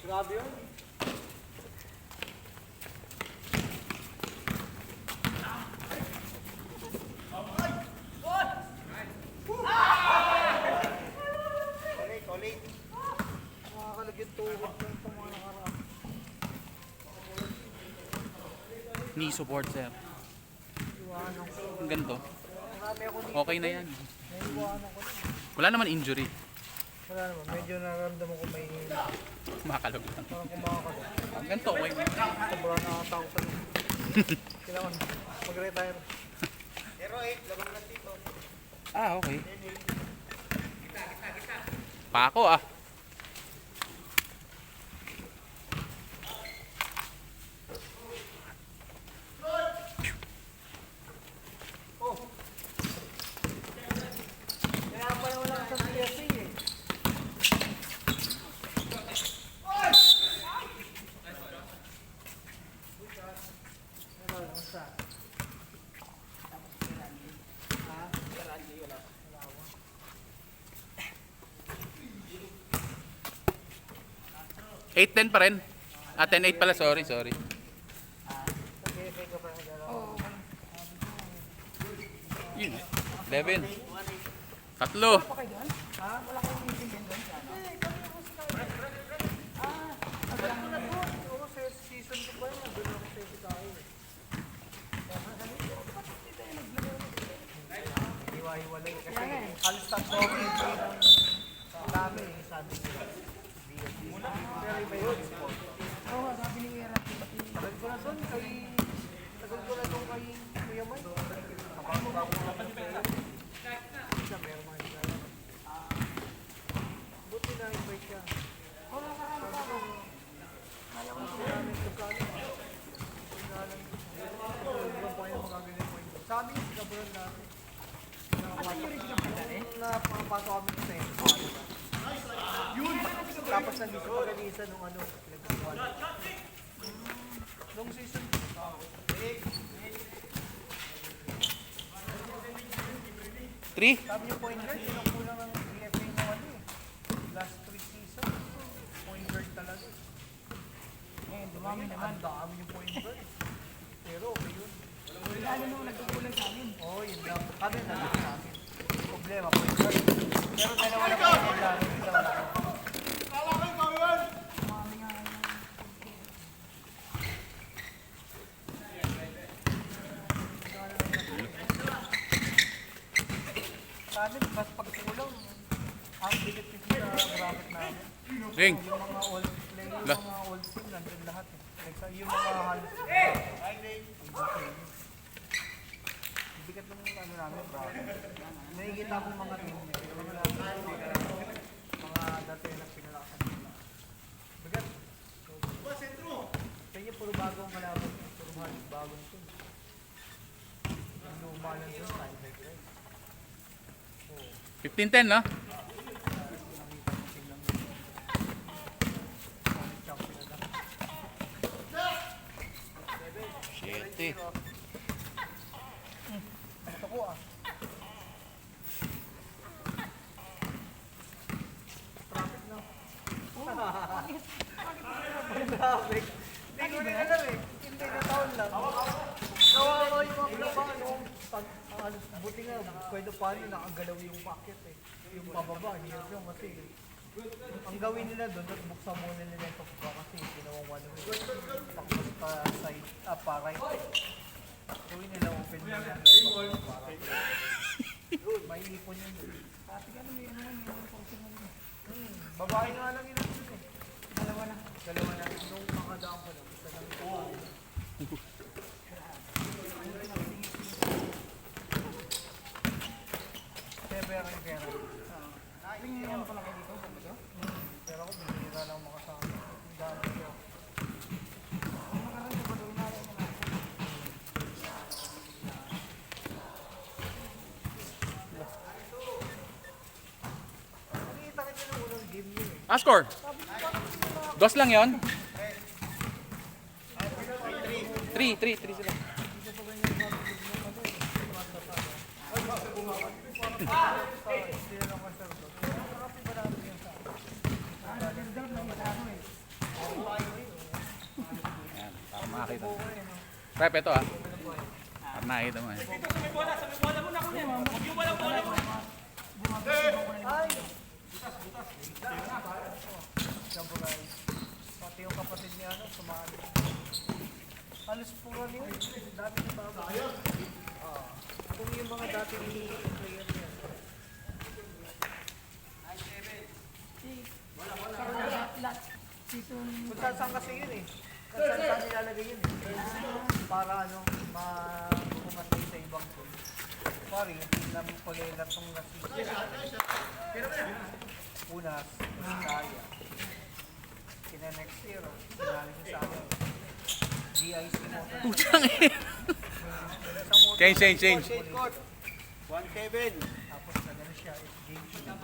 Grabe yun. Kolik. Makakalagyan tuhod lang itong mga nakaraan. Knee support, sir. Iwanan ko. Ang ganito. Marami ako dito. Okay na yan. Naiwanan ko. Wala naman injury. Wala naman. Medyo nararamdaman ko may Makakalog lang. parang kumakakalog. Ang ganito, okay na. Sobrang nakakatakot pa rin. Kailangan mag-retire. 08, labang na dito. Ah, okay. Pako ah. Kaya pa naman lang sa PSA eh. Basta. 8-10 pa rin. Ah, 10-8 pala. Sorry. Nag-FA ka pa ng dalawa. Yun. 11. Tatlo. Ha? Wala kayong meeting din doon? Oo, sa season ko pa yun. Doon ako sa tayo. Hiwa-hiwalay. Kasi halos tatlo ng dami. Sabi nila. Pero iba yung sport. Oo, sabi ni Era. Tagal ko na doon kay Kuya Mike. Kapag-bago na pa nila. Siya meron mga higala. Buti na invite siya. Oo, nakakala ko. Kala ko siya namin tukali. Ibang pa yung mga ganyan point. Sabi niya si Cabron natin. Asa yung rin sila eh? Napapasok kami sa yun! Tapos nandito pag-alisa nung ano, nag-1. Nung season. Three. Sabi niyo point guard, yun ang kulang ng BFA na ano eh. Last 3 seasons. Point guard talaga. Eh, dumami naman. Ang dami yung point guard. Pero okay yun. Lalo nung nagkukulang sa amin. Oo, yun lang. Kami na lang sa amin. Problema, point guard. Pero dalawa na point guard lang. Isa wala. Dumami nga. Sa amin, mas pagkulang. Ang bigat sa bracket namin. Ring. Yung mga old play, yung La. mga old team, nandun lahat eh. Like, yung mga halos. Bigat ng ano namin, bracket. Nakikita ko mga team, mga dati na pinalakasan nila. Bigat. Sa inyo, puro bagong kalaban. Puro halos bagong team. Yung luma lang yun, time like right. 15-10, no? Shit. Gusto ko ah. Traffic na. Traffic. Hindi ko rin alam eh. Hindi na taon lang. Nawawa yung mga pinapaan. Buti nga, pwede paano nakagalaw yung packet eh. Yung pababa, hirap yung kasi. Ang gawin nila doon, at buksan muna nila yung pababa kasi ginawang one way. Pakpas pa side, pa right. Gawin nila open nila para may ipon yun doon. Pati ka na may ano lang, may posting na rin. Babae nga lang yun doon eh. Dalawa na. Dalawa na, nung makadaan ko lang, isa lang ito. Pera yung pera. Ring ano pala kayo dito? Sabi ko? game nyo eh. Ah, score. Dos lang yon. 3 sila. Ayan, para makakita. Rep, ito ah. Para nakikita mo eh. Ay! Samurai. Pati yung kapatid ni ano, sumali. Halos puro yun. Dati na bago. Kung yung mga dati ni player niya. Season Kung saan kasi yun eh. Kung saan nilalagay yun eh. Para ano, pumatay sa ibang pool. Pari, yung namin kolega itong nasisi. Unas, kaya. Kina next year, sinali ko sa akin. GIC mo. Putang eh. Change. 1-7. Tapos na gano'n siya, game show.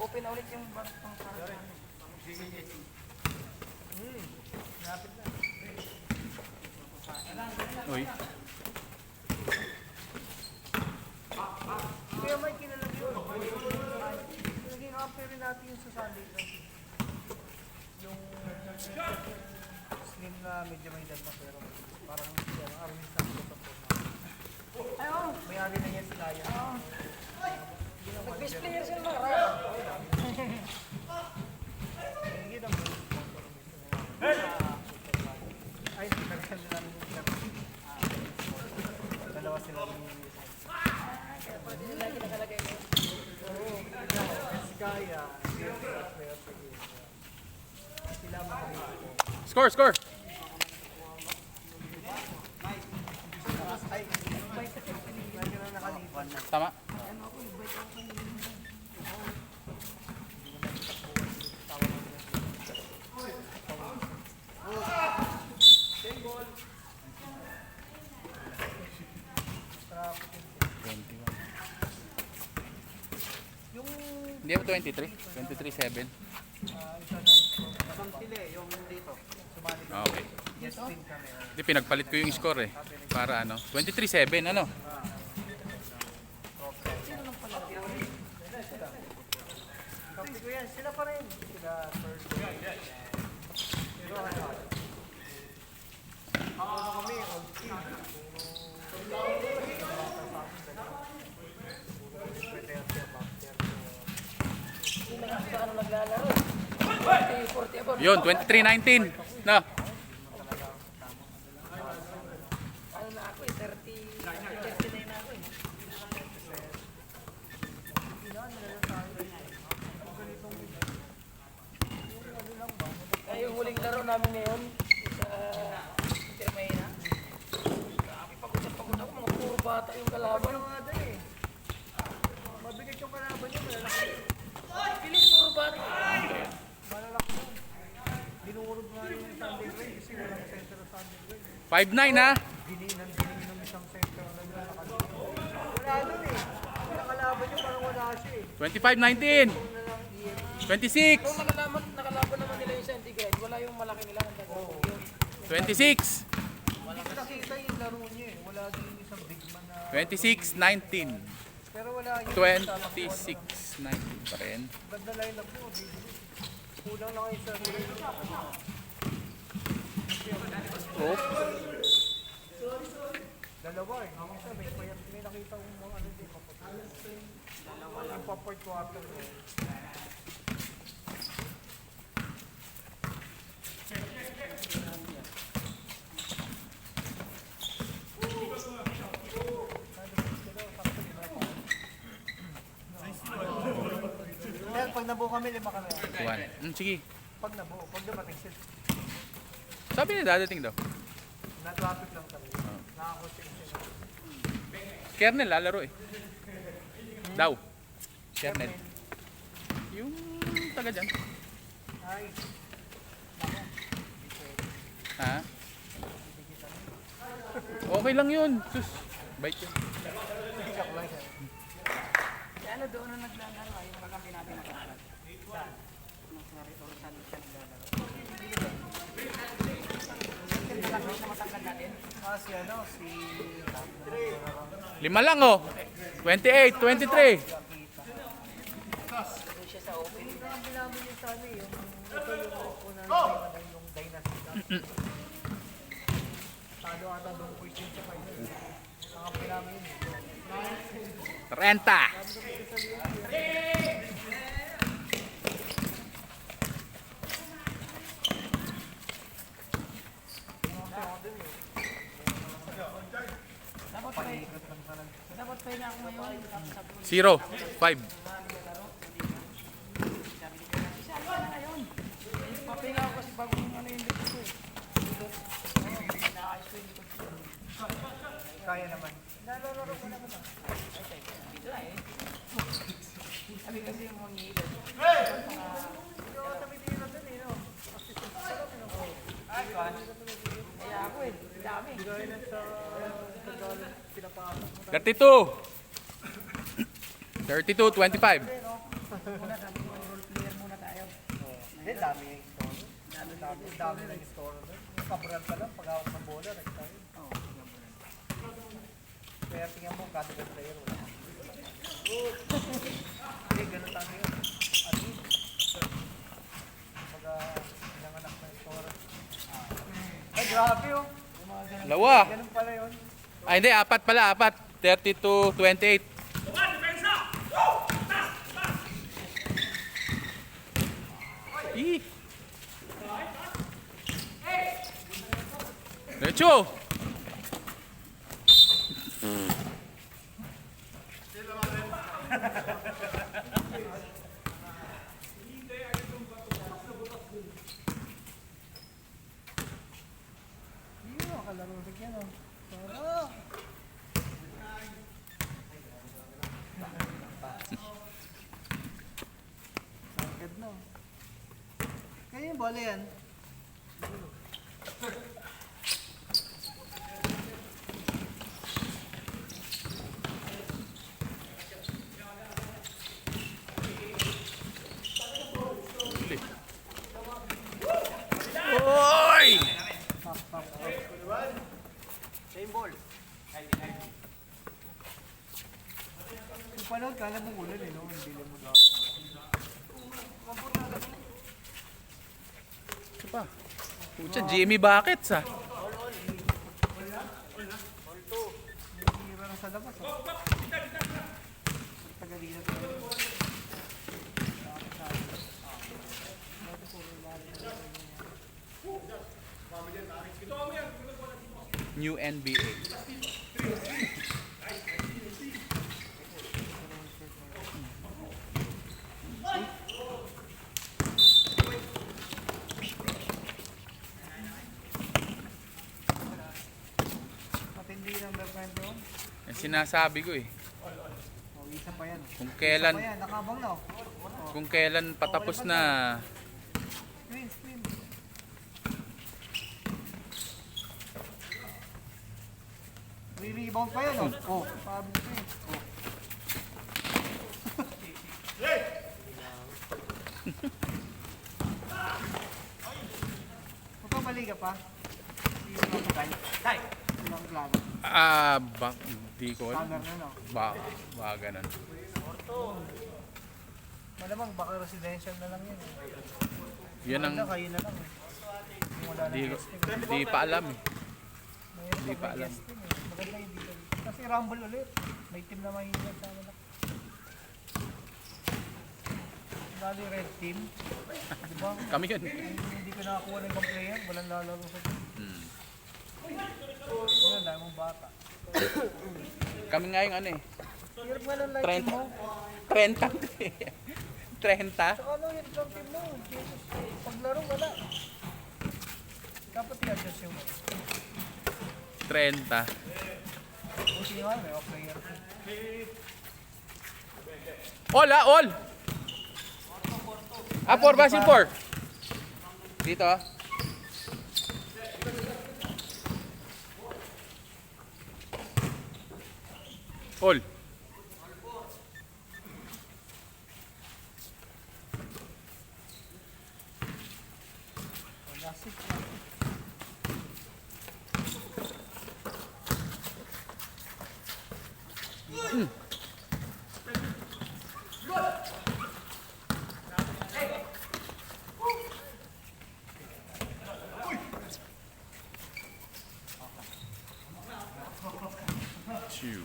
open na ulit yung bar pang sarap. Uy. Kaya may kinalag yun. Naging rin natin yung sa Sunday lang. Yung slim na medyo may edad na pero parang army sa mga sa Ay, oo. may-ari na yan si Laya. Nag-best player siya naman. Raya. Hindi naman yung sponsor mismo. Ay, nagkano namin yung club. Dalawa sila yung Pwede nila kinakalagay mo. si Kaya, yung player sa game. Sila mga Score. lagi na nakalipan. Tama. Traffic. 21. Yung Hindi ba 23? 23-7. isa na Abang sila eh, yung dito. sumali Ah, okay. yes din kami. Hindi, pinagpalit ko yung score eh. Para ano? 23-7, ano? Sabi ko yan, sila pa rin. Sila first. Pero ano kami, old team. Hindi na kasi ano naglalaro. 40 above. Yun, 23-19. No. Ano na ako eh, 39 na ako eh. Ay, yung huling laro namin ngayon sa Intermayna. Grabe, pagod ako. Mga puro bata yung kalaban. Ano nga doon eh. Mabigat yung kalaban niya, malalaki. Pilis, puro bata. Malalaki yun. Dinurog nga rin yung Sunday Grade kasi walang center of Sunday Grade. 5-9 ha. Gininan ng isang center na nakalabas. Wala doon eh. Yung kalaban niya parang wala siya eh. 25-19. Kung na lang EM. 26. Kung nakalaban naman nila yung centigrade, wala yung malaki nila. 26. Hindi ko nakita yung laro niya eh. Wala din yung isang big man na... 26-19. Pero wala yung... 26-19 pa rin. Ganda line up mo. Kulang lang kayo sa... Oh. Dalawa eh. Isa may nakita kong mga ano din. Yung pa-part quarter eh. Kaya pag nabuo kami, 5 kami. Sige. Pag nabuo, pag dumating sila. Sabi niya dadating daw. Na-traffic lang kami. Nakakosing sila. Kernel, lalaro eh. Daw. Kernel. Yung taga dyan. Ay. Ha? Okay lang yun. Sus, bait yun. Kaya ano doon na naglalaro, yung kakampi natin naglalaro. Saan? Mas narito saan siya naglalaro. Yung nalaro na matangkad natin. Si ano, si... 5 lang oh. 28, 23. Doon siya sa open. Ang namin yung sa amin, yung... Ito yung una namin, yung dynasty. Talo ata doon po yung sa final. Ang namin yun. 30. Dapat pa na ako ngayon. 0, 5. Papahinga ako kasi bago yung ano yung likod ko eh. Inaayos ko yung likod ko. Kaya naman. Dito na eh. Sabi kasi yung mga ngilid. Kaya ako eh. Dami. 32, 25. Muna sabi ko, role player muna tayo. Hindi, dami yung store. Dami ng store. Kabrad pa lang, pag hawak ng bola, nag-tayo. Kaya tingnan mo, kada ng player, wala. Hindi, ganun tayo yun. At least, pag pinanganak ng store. Ay, grabe oh. Lawa. Ganun pala yun. Ay, hindi. 4 pala. 4. 32, 28. Ih. Derecho. Hindi mo makalaro rin yan oh. Sarap. Sakit na oh. Kaya yung bola yan. Oy! Same ball. Yung panood, kala mo ulan eh, no? Hindi lang mo daw. Ito pa. Pucha, Jimmy Buckets ah. Hira na sa labas oh. Tagalina ko. New NBA. Matindi ng kwento. Yung sinasabi ko eh. Oh, isa pa yan. Kung Isa kailan pa yan, nakabang na oh. kung kailan patapos na Screen, screen. Re-rebound pa yan oh. Oh, paano ko eh. Oh. Magpapali ka pa? Hindi mo matagal. Tay! Ilang klaro. di ko alam. Summer na no. Baka ganun. Malamang baka residential na lang yan. Yan ang Wala, kayo na lang eh. Kung wala na di, guesting. di pa alam eh. Mayroon di pa pa may alam. guesting eh. Maganda yung dito. Kasi rumble ulit. May team na mahingat sa amin. Lalo yung red team. Diba? Kami yun. Hindi ko nakakuha ng ibang player. Walang lalaro sa team. Hmm. Wala, dahil mong bata. Kami nga yung ano eh. Hirap nga ng light 30. team mo. 30. 30. Saka ano, hirap ng team mo. Jesus, paglaro wala. Dapat i-adjust yung 30. buti nga, may mga player. All ah, all! 4 ba? 4. Dito ah. All. Wala six. Two.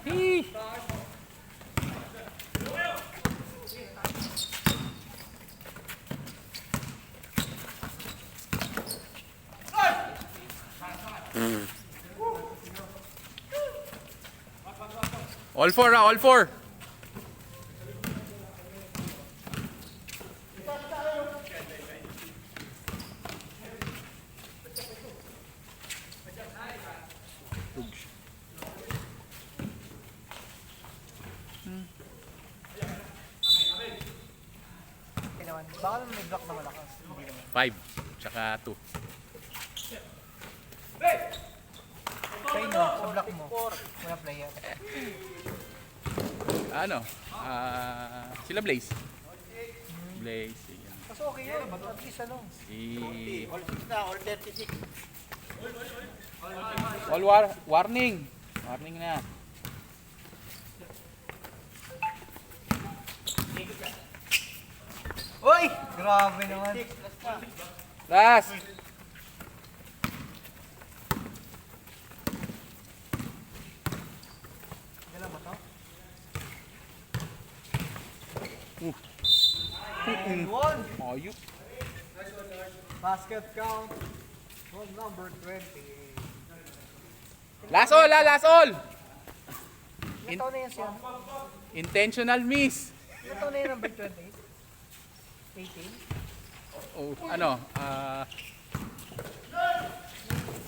Hee. All four, all four. Okay naman. Baka naman may block na malakas. Hindi naman. 5, tsaka 2. Kayo no, sa block mo. Wala player. Ano? Sila Blaze. Blaze. Yan. Mas okay yun. At least ano. All 6 na, all 36. All warning. Warning na. Uy! Grabe naman. Last. Dala ba to? Mm. One. Ayup. Basket count. One number 20. Last all, last all. Ilan taon na yan siya? Intentional miss. Ilan taon na yan number 20? 18? Oh, ano?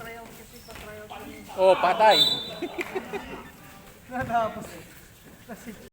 Tryout kasi pa tryout. Oh, patay. Natapos eh.